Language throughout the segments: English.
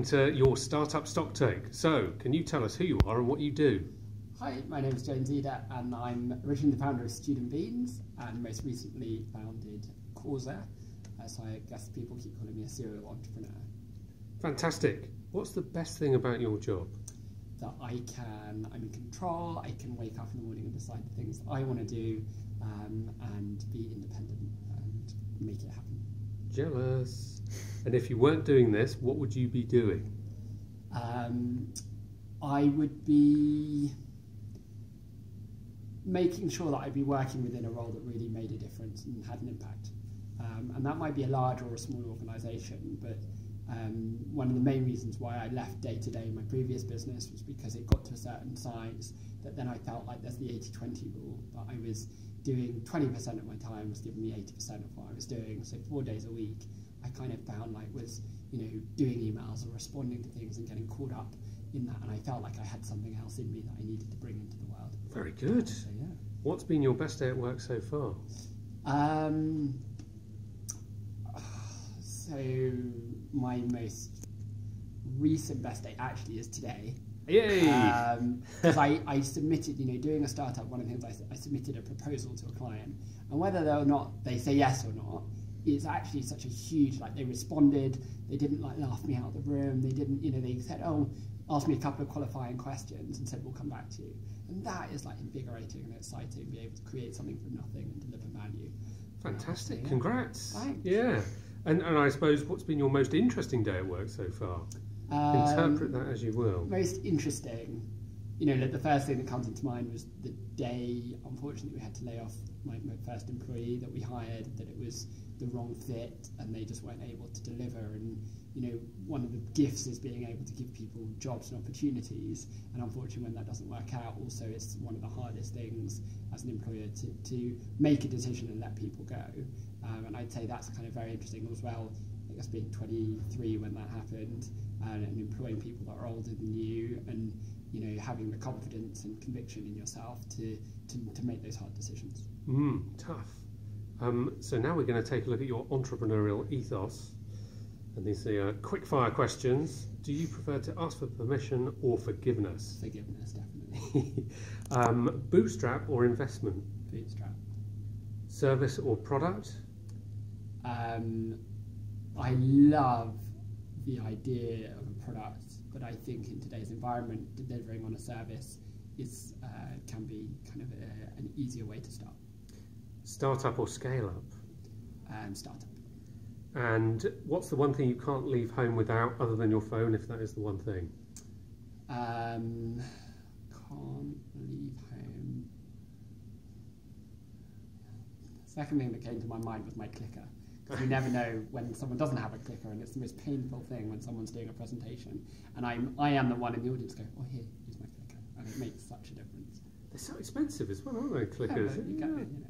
To your startup stock take. So, can you tell us who you are and what you do? Hi, my name is Eder, and I'm originally the founder of Student Beans, and most recently founded Causr. So I guess people keep calling me a serial entrepreneur. Fantastic. What's the best thing about your job? That I'm in control. I can wake up in the morning and decide the things that I want to do, and be independent and make it happen. Jealous. And if you weren't doing this, what would you be doing? I would be making sure that I'd be working within a role that really made a difference and had an impact. And that might be a large or a small organisation, but one of the main reasons why I left day-to-day in my previous business was because it got to a certain size that then I felt like there's the 80-20 rule, that I was doing 20% of my time was giving me 80% of what I was doing, so 4 days a week. I kind of found like was, doing emails or responding to things and getting caught up in that, and I felt like I had something else in me that I needed to bring into the world. Very good. So, yeah. What's been your best day at work so far? So my most recent best day actually is today. Yay! Because I submitted, doing a startup, one of the things I submitted a proposal to a client, and whether or not they say yes or not, it's actually such a huge, they responded, they didn't laugh me out of the room, they didn't, they said, asked me a couple of qualifying questions and said, we'll come back to you. And that is invigorating and exciting, be able to create something from nothing and deliver value. Fantastic, Yeah. Congrats. Thanks. Yeah. And I suppose, what's been your most interesting day at work so far? Interpret that as you will. Most interesting, the first thing that comes into mind was the day, unfortunately, we had to lay off my first employee that we hired, that it was the wrong fit and they just weren't able to deliver. And, one of the gifts is being able to give people jobs and opportunities. And unfortunately, when that doesn't work out, also it's one of the hardest things as an employer to make a decision and let people go. And I'd say that's kind of very interesting as well. I guess being 23 when that happened, and employing people that are older than you, and having the confidence and conviction in yourself to make those hard decisions. Tough. So now we're going to take a look at your entrepreneurial ethos, and these are quickfire questions. Do you prefer to ask for permission or forgiveness? Forgiveness, definitely. Bootstrap or investment? Bootstrap. Service or product? I love the idea of a product, but I think in today's environment, delivering on a service can be kind of an easier way to start. Startup or scale up? Startup. And what's the one thing you can't leave home without, other than your phone, if that is the one thing? Can't leave home. The second thing that came to my mind was my clicker. Because you never know when someone doesn't have a clicker, and it's the most painful thing when someone's doing a presentation. And I am the one in the audience going, oh, here, use my clicker. And it makes such a difference. They're so expensive as well, aren't they, clickers?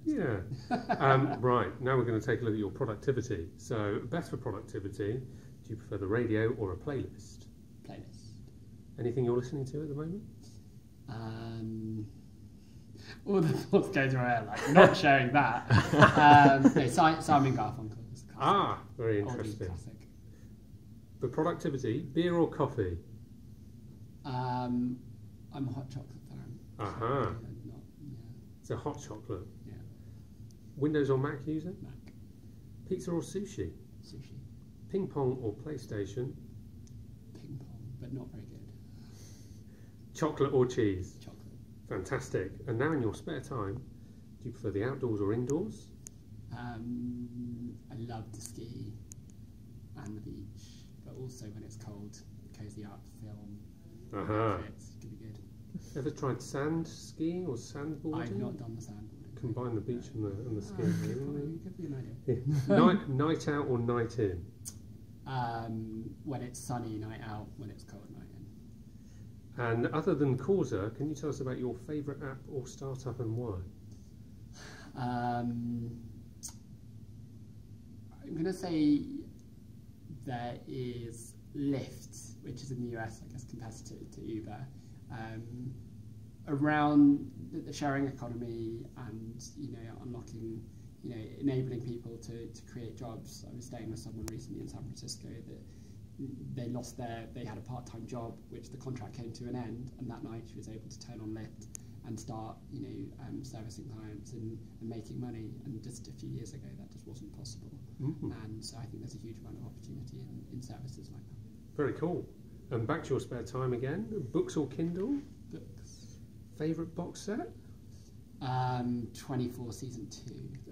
Yeah. Right, now we're going to take a look at your productivity. So, best for productivity, do you prefer the radio or a playlist? Playlist. Anything you're listening to at the moment? All the thoughts go to my head, not sharing that. No, Simon Garfunkel is a classic. Very interesting. Classic. For productivity, beer or coffee? I'm a hot chocolate fan. So hot chocolate. Yeah. Windows or Mac user? Mac. Pizza or sushi? Sushi. Ping pong or PlayStation? Ping pong, but not very good. Chocolate or cheese? Chocolate. Fantastic. And now in your spare time, do you prefer the outdoors or indoors? I love to ski and the beach, but also when it's cold, cozy up, film. It's really good. Ever tried sand skiing or sandboarding? I've not done the sandboarding. Combine the beach and the skiing. Give me an idea. Night out or night in? When it's sunny, night out. When it's cold, night in. And other than Causr, can you tell us about your favourite app or startup and why? I'm going to say there is Lyft, which is in the US, I guess, competitor to Uber, around the sharing economy and unlocking, enabling people to create jobs. I was staying with someone recently in San Francisco that they had a part-time job, which the contract came to an end, and that night she was able to turn on Lyft and start, servicing clients and making money. And just a few years ago, that just wasn't possible. Mm-hmm. And so I think there's a huge amount of opportunity in services like that. Very cool. And back to your spare time again. Books or Kindle? Books. Favourite box set? 24 season 2.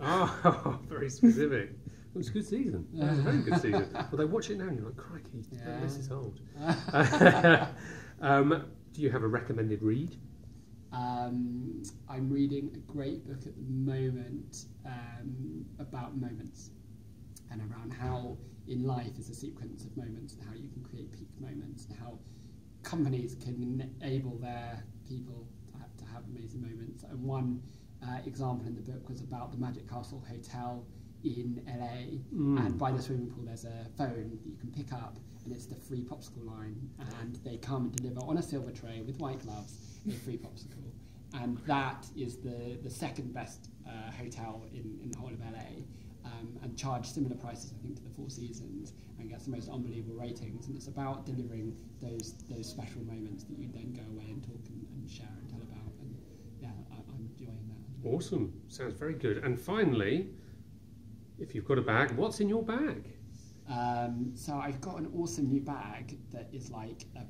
Oh, very specific. It was a good season. It was a very good season. Although watch it now and you're like, crikey, this is old. Do you have a recommended read? I'm reading a great book at the moment about moments and around how in life is a sequence of moments and how you can create peak moments and how companies can enable their people to have amazing moments. And one example in the book was about the Magic Castle Hotel in LA, and by the swimming pool there's a phone that you can pick up, and it's the free popsicle line, and they come and deliver on a silver tray with white gloves a free popsicle, and that is the second best hotel in the whole of LA, and charge similar prices I think to the Four Seasons, and gets the most unbelievable ratings. And it's about delivering those special moments that you then go away and talk and share and tell about, and I'm enjoying that. Awesome, sounds very good. And finally, if you've got a bag, what's in your bag? So I've got an awesome new bag that is like a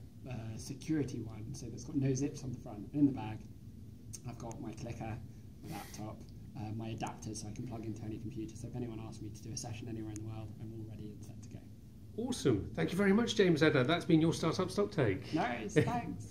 security one, so that's got no zips on the front. And in the bag, I've got my clicker, my laptop, my adapter so I can plug into any computer. So if anyone asks me to do a session anywhere in the world, I'm all ready and set to go. Awesome. Thank you very much, James Eder. That's been your Startup Stock Take. Nice, thanks.